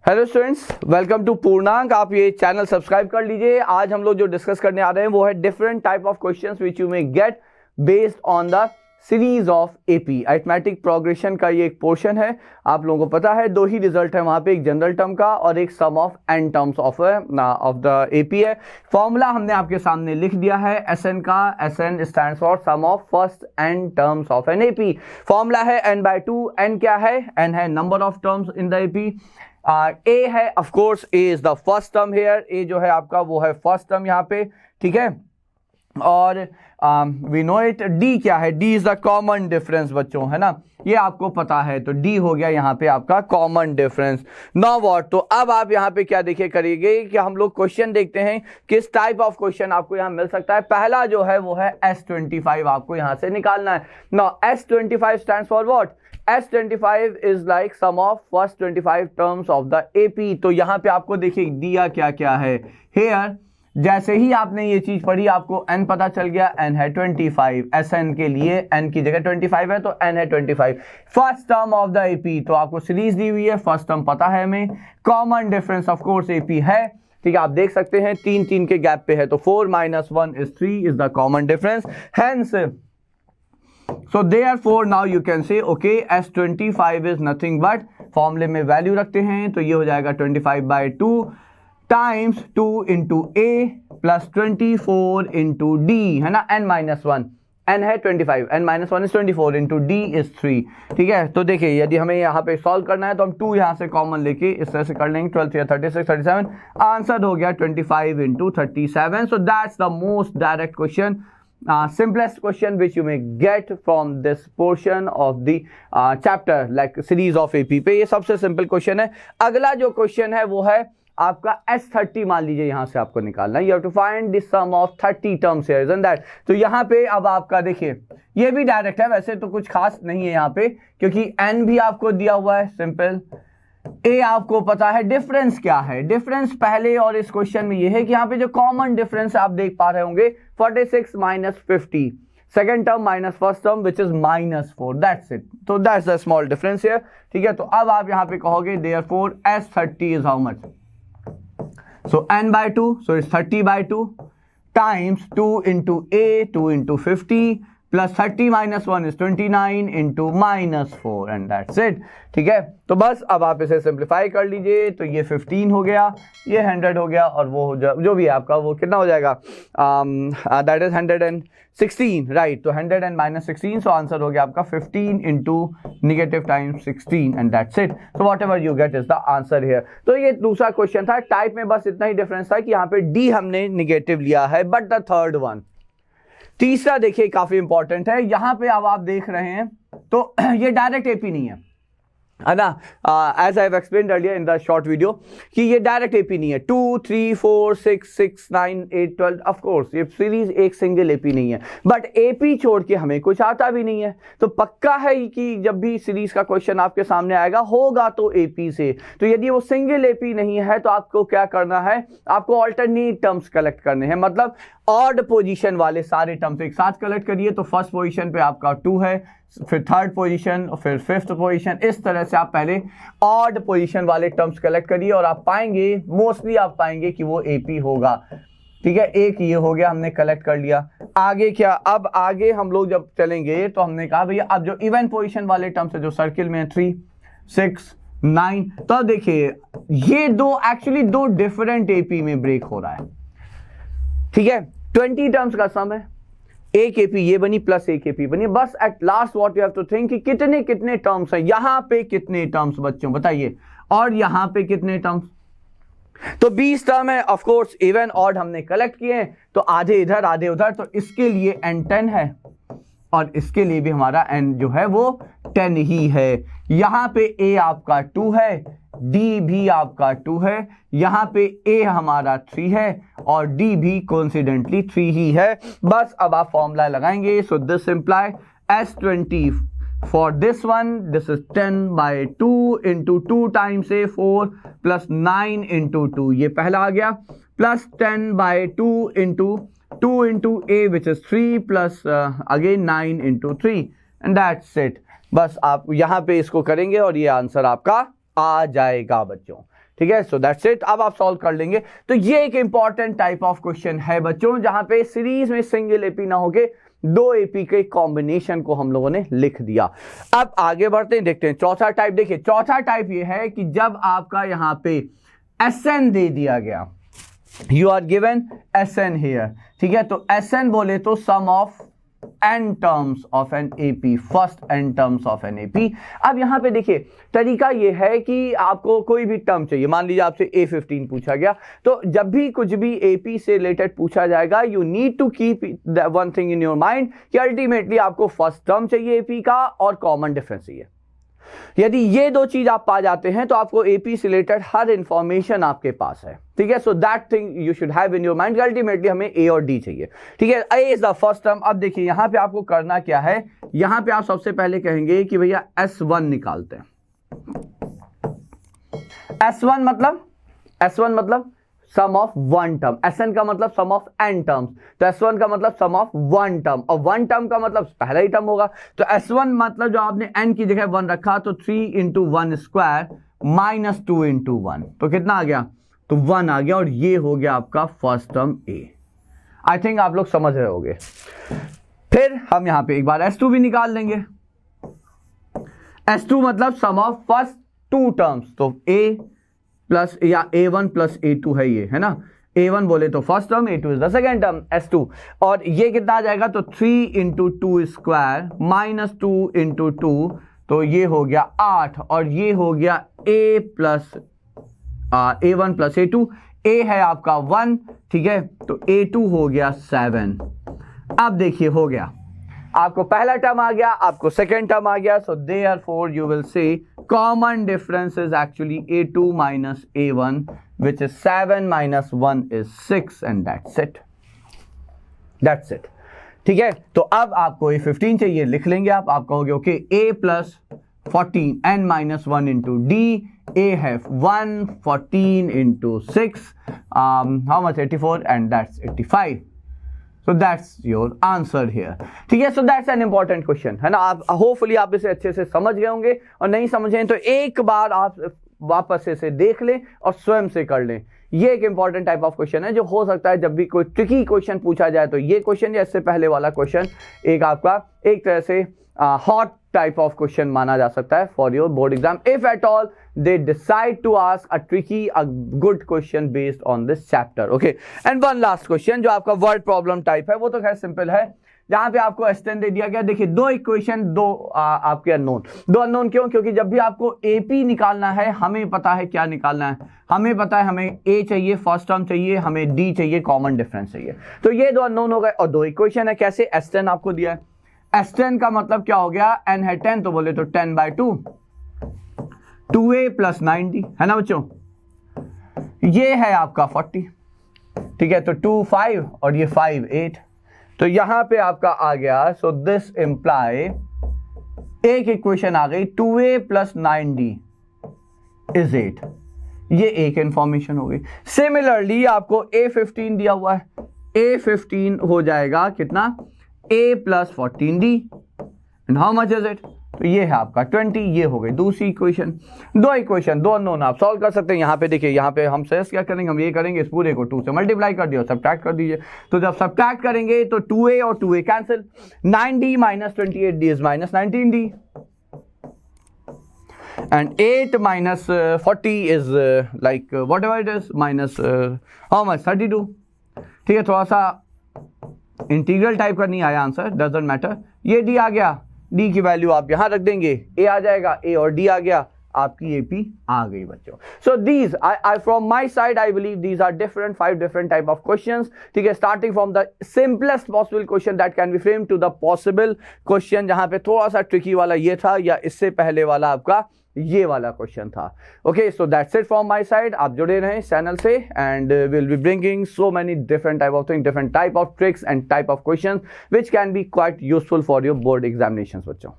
Hello students, welcome to पूर्णांक। आप ये चैनल सब्सक्राइब कर लीजिए। आज हम लोग जो डिस्कस करने आ रहे हैं वो है different type of questions which you may gate based on the series of AP. Arithmetic progression का ये एक पोर्शन है। आप लोगों को पता है दो ही रिजल्ट है वहां पे, एक जनरल टर्म का और एक sum of n terms of the AP है। फॉर्मूला हमने आपके सामने लिख दिया है एस एन का। S n stands for sum of first n terms of an AP. Formula है एन बाय टू। एन क्या है? एन है number of terms in the AP. A है, of course a is the first term here. A जो है आपका वो है फर्स्ट टर्म यहाँ पे, ठीक है। और वी नो इट। डी क्या है? D is the common difference बच्चों, है ना, ये आपको पता है। तो डी हो गया यहाँ पे आपका कॉमन डिफरेंस। Now what? तो अब आप यहाँ पे क्या देखिए करिएगे कि हम लोग क्वेश्चन देखते हैं किस टाइप ऑफ क्वेश्चन आपको यहाँ मिल सकता है। पहला जो है वो है S25 आपको यहाँ से निकालना है। Now S25 stands for what? S25 is like sum of first 25 terms of the AP। तो यहाँ पे आपको देखिए दिया क्या क्या है। Here जैसे ही आपने ये चीज पढ़ी आपको n पता चल गया। n है 25। SN के लिए n की जगह 25 है तो n है 25। First term of the AP, तो आपको सीरीज दी हुई है, फर्स्ट टर्म पता है हमें। Common difference of course AP है, ठीक है। आप देख सकते हैं 3 के गैप पे है तो 4 - 1 is 3 is the common difference। Hence so therefore now you can say okay S25 is nothing but, फॉर्मूले में वैल्यू रखते हैं तो ये हो जाएगा 25/2 times 2 into A plus 24 into D, है ना, n-1। n है 25, n-1 is 24 into D is 3, ठीक है। तो देखिए यदि हमें यहाँ पे सॉल्व करना है तो हम 2 यहाँ से कॉमन लेके इस तरह से कर लेंगे। 12 या 36 37, आंसर हो गया 25 into 37। So that's the most direct question, simplest question which you may get from this portion of the chapter like series of AP पे। ये सबसे सिंपल क्वेश्चन है। अगला जो क्वेश्चन है वो है आपका S30 मान लीजिए यहाँ से आपको निकालना है। You have to find the sum of 30 terms here, isn't that? तो यहाँ पे अब आपका देखिए ये भी डायरेक्ट है, वैसे तो कुछ खास नहीं है यहाँ पे क्योंकि n भी आपको दिया हुआ है सिंपल। ए आपको पता है। डिफरेंस क्या है? डिफरेंस पहले और इस क्वेश्चन में ये है कि यहाँ पे जो कॉमन डिफरेंस आप देख पा रहे होंगे 46 - 50, second term minus first term which is -4, that's it. तो that's the small difference here, ठीक है। तो अब आप यहाँ पे कहोगे therefore S30 is how much? So n/2, so it's 30/2 times 2 into A 2 into 50 plus 30 - 1 is 29 into -4 and that's it, ठीक है। तो बस अब आप इसे सिंप्लीफाई कर लीजिए तो ये 15 हो गया, ये 100 हो गया और वो जो भी है आपका वो कितना हो जाएगा? That is 116, right. तो 100 and -16, सो आंसर हो गया आपका 15 into negative times 16 and that's it. So what ever you get is the answer here. तो ये दूसरा क्वेश्चन था। टाइप में बस इतना ही डिफरेंस था कि यहाँ पे डी हमने निगेटिव लिया है, बट द थर्ड वन। तीसरा देखिए काफी इंपॉर्टेंट है। यहां पे अब आप देख रहे हैं तो ये डायरेक्ट एपी नहीं है ना, as I have explained earlier in the short video कि ये डायरेक्ट एपी नहीं है। 2 3 4 6 6 9 8 12, ऑफ कोर्स ये सीरीज एक सिंगल एपी नहीं है, बट एपी छोड़ के हमें कुछ आता भी नहीं है। तो पक्का है कि जब भी सीरीज का क्वेश्चन आपके सामने आएगा होगा तो एपी से। तो यदि वो सिंगल एपी नहीं है तो आपको क्या करना है? आपको ऑल्टरनेट टर्म्स कलेक्ट करने हैं, मतलब ऑड पोजीशन वाले सारे टर्म्स एक साथ कलेक्ट करिए। तो फर्स्ट पोजीशन पे आपका 2 है, फिर थर्ड पोजीशन और फिर फिफ्थ पोजीशन। इस तरह से आप पहले ऑड पोजीशन वाले टर्म्स कलेक्ट करिए और आप पाएंगे, मोस्टली आप पाएंगे कि वो एपी होगा, ठीक है। एक ये हो गया, हमने कलेक्ट कर लिया। आगे क्या? अब आगे हम लोग जब चलेंगे तो हमने कहा भैया अब जो इवन पोजीशन वाले टर्म्स है जो सर्किल में 3 6 9, तो देखिए ये एक्चुअली दो डिफरेंट एपी में ब्रेक हो रहा है, ठीक है। 20 टर्म्स का सम है, एक एपी ये बनी प्लस एक एपी बनी। बस at last what you have to think कि कितने कितने टर्म्स हैं। यहां पे कितने टर्म्स बच्चों बताइए, और यहां पे कितने टर्म्स? तो 20 टर्म है, ऑफ कोर्स इवन ऑड हमने कलेक्ट किए हैं तो आधे इधर आधे उधर, तो इसके लिए n10 है और इसके लिए भी हमारा n जो है वो 10 ही है। यहां पे a आपका 2 है, d भी आपका 2 है, यहां पे a हमारा 3 है और d भी कोइंसिडेंटली 3 ही है। बस अब आप फॉर्मूला लगाएंगे। So this imply S20 for this one, this is 10/2 into 2 times a 4 plus 9 into 2, ये पहला आ गया, plus 10/2 into 2 into a which is 3 plus again 9 into 3 and that's it। बस आप यहां पे इसको करेंगे और ये आंसर आपका आ जाएगा बच्चों। ठीक है, सो दैट्स इट। अब आप सॉल्व कर लेंगे। तो ये एक इंपॉर्टेंट टाइप ऑफ क्वेश्चन है बच्चों, जहां पे सीरीज में सिंगल एपी ना होके दो एपी के कॉम्बिनेशन को हम लोगों ने लिख दिया। अब आगे बढ़ते हैं, देखते हैं चौथा टाइप। देखिए चौथा टाइप ये है कि जब आपका यहां पे एसएन दे दिया गया, you are given S n here, ठीक है, तो एसएन बोले तो sum of n terms of an AP, first n terms of an AP. अब यहां पे देखिए तरीका ये है कि आपको कोई भी टर्म चाहिए, मान लीजिए आपसे A15 पूछा गया, तो जब भी कुछ भी एपी से रिलेटेड पूछा जाएगा, you need to keep one thing in your mind कि अल्टीमेटली आपको फर्स्ट टर्म चाहिए एपी का और कॉमन डिफरेंस चाहिए। यदि ये दो चीज आप पा जाते हैं तो आपको एपी से रिलेटेड हर इंफॉर्मेशन आपके पास है। ठीक है, so that thing you should have in your mind, ultimately हमें ए और डी चाहिए। ठीक है, ए इज द फर्स्ट टर्म। अब देखिए यहां पे आपको करना क्या है, यहां पे आप सबसे पहले कहेंगे कि भैया S1 निकालते हैं। S1 मतलब सम ऑफ वन टर्म, Sn का मतलब सम ऑफ n टर्म्स, तो S1 का मतलब सम ऑफ वन टर्म, और वन टर्म का मतलब पहला ही टर्म होगा। तो S1 मतलब जो आपने n की जगह 1 रखा, तो 3 इंटू 1 स्क्वायर माइनस 2 इंटू 1, तो कितना आ गया, तो 1 आ गया, और ये हो गया आपका first term A। I think आप लोग समझ रहे होंगे। फिर हम यहां पे एक बार S2 भी निकाल लेंगे। S2 मतलब सम ऑफ फर्स्ट टू टर्म्स, तो A प्लस या A1 प्लस A2 है, ये है ना, A1 बोले तो first term, A2 is the second term, S2, और ये कितना आ जाएगा, तो 3 इंटू 2 स्क्वायर माइनस 2 इंटू 2, तो ये हो गया 8, और ये हो गया A plus A1 plus A2, A है आपका 1, ठीक है, तो A2 हो गया 7। अब देखिए हो गया, आपको पहला टर्म आ गया, आपको सेकेंड टर्म आ गया, so therefore you will say common difference is actually A2 minus A1 which is 7 minus 1 is 6 and that's it। ठीक है, तो अब आपको A15 चाहिए, लिख लेंगे आप कहोगे okay A plus 14 n minus 1 into D, A है 1 14 into 6, how much, 84, and that's 85। So that's your answer here। ठीक है, so that's an important question, है ना। आप होपफुली आप इसे अच्छे से समझ गए होंगे, और नहीं समझे तो एक बार आप वापस इसे देख लें और स्वयं से कर लें। ये एक इंपॉर्टेंट टाइप ऑफ क्वेश्चन है जो हो सकता है जब भी कोई ट्रिकी क्वेश्चन पूछा जाए तो ये क्वेश्चन या इससे पहले वाला क्वेश्चन एक आपका एक तरह से हॉट टाइप ऑफ क्वेश्चन माना जा सकता है for your board exam, if at all they decide to ask a tricky, a good question based on this chapter। okay, and one last question जो आपका word problem type है, वो तो खैर सिंपल है, जहां पे आपको S10 दे दिया गया। देखिए दो इक्वेशन, दो आपके अननोन, दो अननोन क्यों, क्योंकि जब भी आपको AP निकालना है, हमें पता है क्या निकालना है, हमें पता है हमें A चाहिए, फर्स्ट टर्म चाहिए, हमें D चाहिए, कॉमन डिफरेंस चाहिए। तो ये दो अननोन हो गए और दो इक्वेशन है। कैसे, S10 आपको दिया है, S10 का मतलब क्या हो गया, n है 10, तो बोले तो 10/2, 2A प्लस 9D, है ना बच्चों, ये है आपका 40। ठीक है, तो 2 5 और ये 5 8, तो यहां पे आपका आ गया, सो दिस इंप्लाई एक इक्वेशन आ गई, 2A प्लस 9D इज 8, ये एक इंफॉर्मेशन हो गई। सिमिलरली आपको A15 दिया हुआ है, A15 हो जाएगा कितना, A plus 14D, and how much is it, तो ये है आपका 20, ये हो गई दूसरी इक्वेशन। दो इक्वेशन, दो अननोन आप सॉल्व कर सकते हैं। यहाँ पे देखिए, यहाँ पे हम सेस क्या करेंगे, हम ये करेंगे, इस पूरे को 2 से मल्टीप्लाई कर दिया, सब्ट्रैक्ट कर दीजिए। तो जब सब्ट्रैक्ट करेंगे तो 2A और 2A cancel, 9D minus 28D is minus 19D, and 8 minus 40 is like what ever it is minus how much 32। ठीक है, थोड़ा सा इंटीग्रल टाइप का नहीं आया आंसर, डजंट मैटर। ये D आ गया, D की वैल्यू आप यहां रख देंगे, A आ जाएगा, A और D आ गया, आपकी AP आ गई बच्चों। So these I from my side I believe these are different 5 different type of questions. ठीक है, starting from the simplest possible question that can be frame to the possible question जहां पे थोड़ा सा ट्रिकी वाला ये था, या इससे पहले वाला आपका ये वाला क्वेश्चन था। Okay, so that's it from my side. आप जुड़े रहें चैनल से, and will be bringing so many different type of thing, different type of tricks and type of questions which can be quite useful for your board examinations बच्चों।